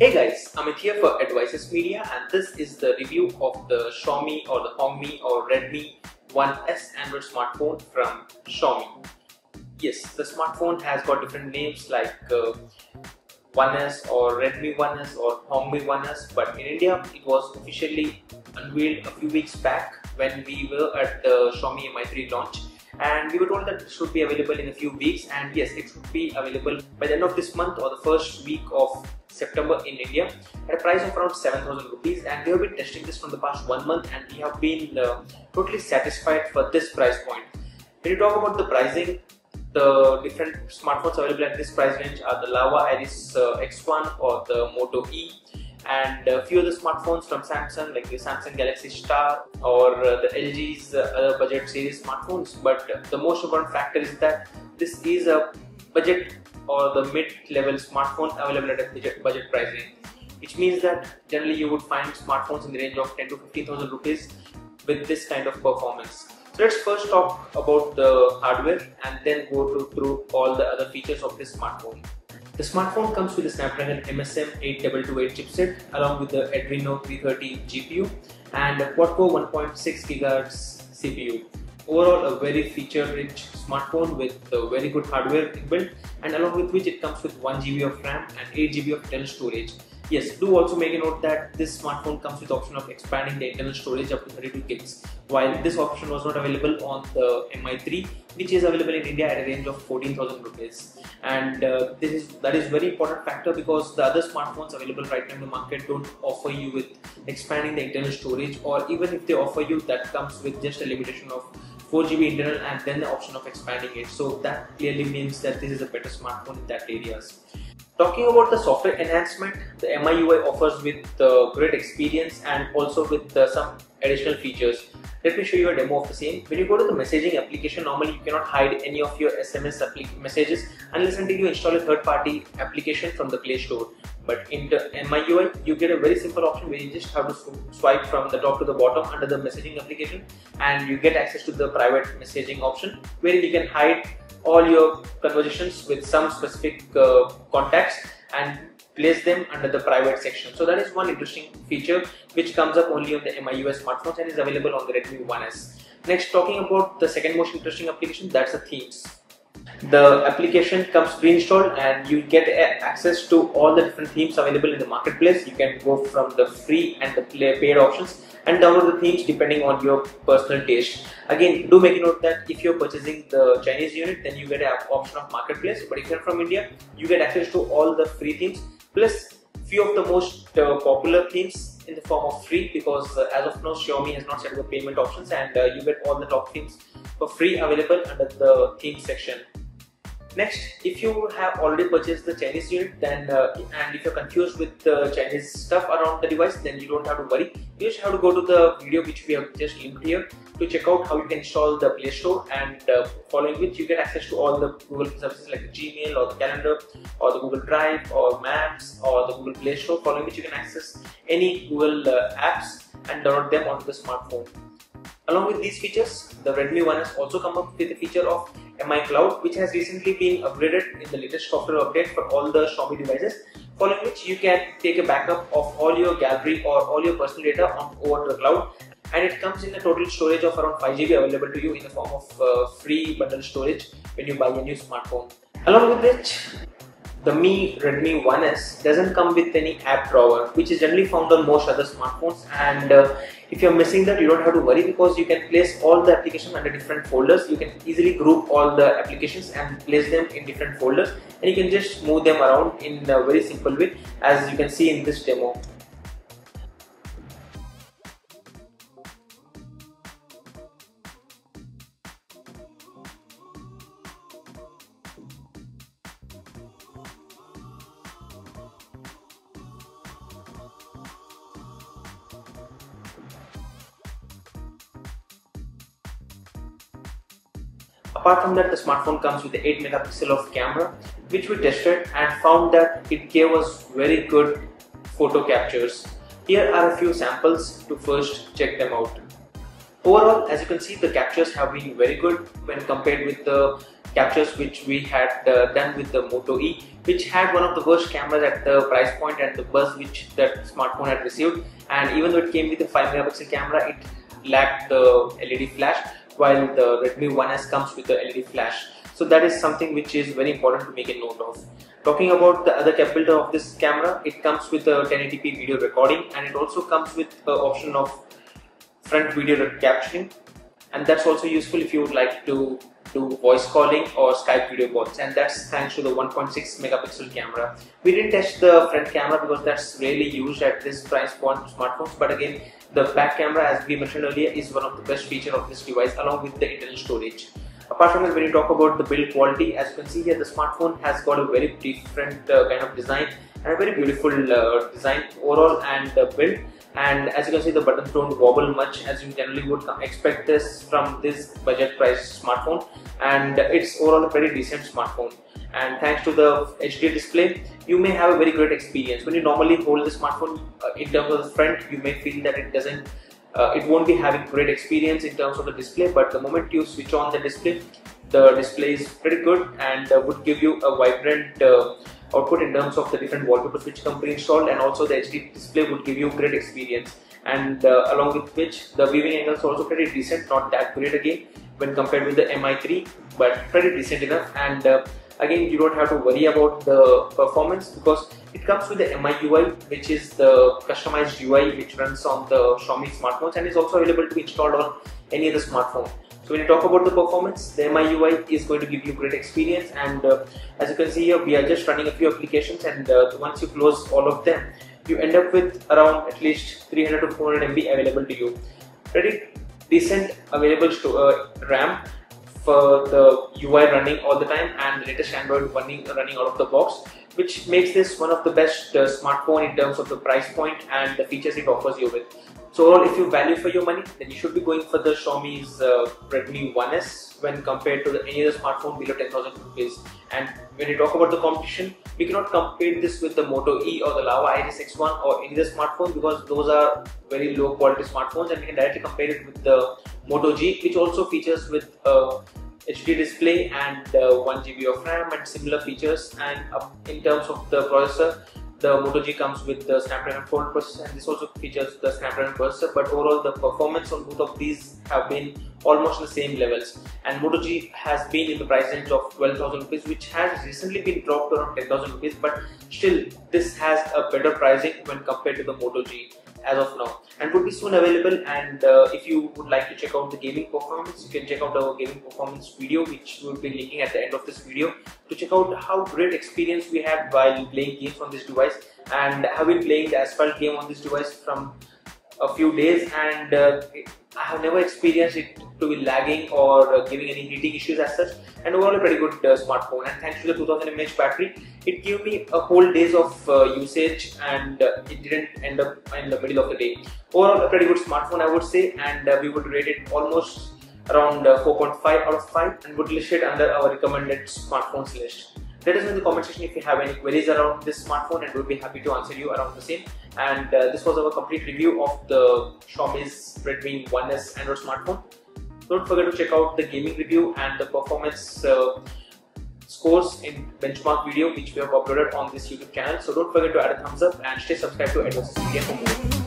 Hey guys, Amit here for Advices Media, and this is the review of the Xiaomi or the Hongmi or Redmi 1S Android smartphone from Xiaomi. Yes, the smartphone has got different names like 1S or Redmi 1S or Hongmi 1S, but in India it was officially unveiled a few weeks back when we were at the Xiaomi Mi 3 launch. And we were told that it should be available in a few weeks, and yes, it should be available by the end of this month or the first week of September in India at a price of around 7,000 rupees. And we have been testing this from the past 1 month, and we have been totally satisfied for this price point. When you talk about the pricing, the different smartphones available at this price range are the Lava Iris X1 or the Moto E, and a few other smartphones from Samsung like the Samsung Galaxy Star or the LG's other budget series smartphones. But the most important factor is that this is a budget or the mid-level smartphone available at a budget pricing, which means that generally you would find smartphones in the range of 10 to 15,000 rupees with this kind of performance. So let's first talk about the hardware and then go through all the other features of this smartphone. The smartphone comes with a Snapdragon MSM 8228 chipset along with the Adreno 330 GPU and a quad-core 1.6 GHz CPU. Overall, a very feature-rich smartphone with a very good hardware inbuilt, and along with which it comes with 1 GB of RAM and 8 GB of internal storage. Yes, do also make a note that this smartphone comes with the option of expanding the internal storage up to 32 gigs, while this option was not available on the Mi 3, which is available in India at a range of 14,000 rupees. And that is very important factor because the other smartphones available right now in the market don't offer you with expanding the internal storage, or even if they offer you, that comes with just a limitation of 4 GB internal and then the option of expanding it. So that clearly means that this is a better smartphone in that areas. Talking about the software enhancement, the MIUI offers with great experience and also with some additional features. Let me show you a demo of the same. When you go to the messaging application, normally you cannot hide any of your SMS messages unless until you install a third-party application from the Play Store. But in the MIUI, you get a very simple option where you just have to swipe from the top to the bottom under the messaging application, and you get access to the private messaging option where you can hide all your conversations with some specific contacts and place them under the private section. So that is one interesting feature which comes up only on the MIUI smartphones and is available on the Redmi 1S. Next, talking about the second most interesting application, that's the themes. The application comes pre-installed and you get access to all the different themes available in the marketplace. You can go from the free and the paid options and download the themes depending on your personal taste. Again, do make a note that if you're purchasing the Chinese unit, then you get an option of marketplace, but if you're from India, you get access to all the free themes plus few of the most popular themes in the form of free, because as of now Xiaomi has not set up the payment options, and you get all the top themes for free available under the theme section. Next, if you have already purchased the Chinese unit, then and if you're confused with the Chinese stuff around the device, then you don't have to worry. You just have to go to the video which we have just linked here to check out how you can install the Play Store, and following which you get access to all the Google services like the Gmail or the Calendar or the Google Drive or Maps or the Google Play Store, following which you can access any Google apps and download them onto the smartphone. Along with these features, the Redmi 1S also come up with a feature of Mi Cloud, which has recently been upgraded in the latest software update for all the Xiaomi devices, following which you can take a backup of all your gallery or all your personal data over to the cloud, and it comes in a total storage of around 5 GB available to you in the form of free bundle storage when you buy a new smartphone. Along with which, the Redmi 1S doesn't come with any app drawer, which is generally found on most other smartphones, and if you're missing that, you don't have to worry because you can place all the applications under different folders. You can easily group all the applications and place them in different folders, and you can just move them around in a very simple way, as you can see in this demo. Apart from that, the smartphone comes with the 8 megapixel of camera, which we tested and found that it gave us very good photo captures. Here are a few samples to first check them out. Overall, as you can see, the captures have been very good when compared with the captures which we had done with the Moto E, which had one of the worst cameras at the price point and the buzz which that smartphone had received. And even though it came with a 5 megapixel camera, it lacked the LED flash, while the Redmi 1S comes with the LED flash. So that is something which is very important to make a note of. Talking about the other capability of this camera, it comes with a 1080p video recording, and it also comes with the option of front video capturing, and that's also useful if you would like to do voice calling or Skype video calls, and that's thanks to the 1.6 megapixel camera. We didn't test the front camera because that's rarely used at this price point smartphones, but again, the back camera, as we mentioned earlier, is one of the best features of this device along with the internal storage. Apart from it, when you talk about the build quality, as you can see here, the smartphone has got a very different kind of design and a very beautiful design overall and build. And as you can see, the buttons don't wobble much as you generally would expect this from this budget price smartphone, and it's overall a very decent smartphone. And thanks to the HD display, you may have a very great experience. When you normally hold the smartphone in terms of the front, you may feel that it won't be having great experience in terms of the display, but the moment you switch on the display is pretty good and would give you a vibrant output in terms of the different wallpapers which come pre-installed, and also the HD display would give you great experience, and along with which the viewing angles are also pretty decent, not that great again when compared with the Mi3, but pretty decent enough. And again, you don't have to worry about the performance because it comes with the MIUI, which is the customized UI which runs on the Xiaomi smartphones and is also available to be installed on any other smartphone. So when you talk about the performance, the MIUI is going to give you great experience, and as you can see here, we are just running a few applications, and once you close all of them, you end up with around at least 300 to 400 MB available to you. Pretty decent available RAM for the UI running all the time, and the latest Android running out of the box, which makes this one of the best smartphone in terms of the price point and the features it offers you with. So overall, if you value for your money, then you should be going for the Xiaomi's Redmi 1S when compared to any other smartphone below 10,000 rupees. And when you talk about the competition, we cannot compare this with the Moto E or the Lava Iris X1 or any other smartphone because those are very low quality smartphones, and we can directly compare it with the Moto G, which also features with HD display and 1 GB of RAM and similar features. And in terms of the processor, the Moto G comes with the Snapdragon 4 processor, and this also features the Snapdragon processor, but overall the performance on both of these have been almost the same levels. And Moto G has been in the price range of 12,000 rupees, which has recently been dropped to around 10,000 rupees, but still this has a better pricing when compared to the Moto G as of now, and would be soon available. And if you would like to check out the gaming performance, you can check out our gaming performance video, which we will be linking at the end of this video, to check out how great experience we had while playing games on this device. And I have been playing the Asphalt game on this device from a few days, and I have never experienced it to be lagging or giving any heating issues as such, and overall a pretty good smartphone. And thanks to the 2000 mAh battery, it gave me a whole days of usage, and it didn't end up in the middle of the day. Overall a pretty good smartphone, I would say, and we would rate it almost around 4.5 out of 5 and would list it under our recommended smartphones list. Let us know in the comment section if you have any queries around this smartphone, and we'll be happy to answer you around the same. And this was our complete review of the Xiaomi's Redmi 1S Android smartphone. Don't forget to check out the gaming review and the performance scores in benchmark video which we have uploaded on this YouTube channel. So don't forget to add a thumbs up and stay subscribed to Business Enquiries for more.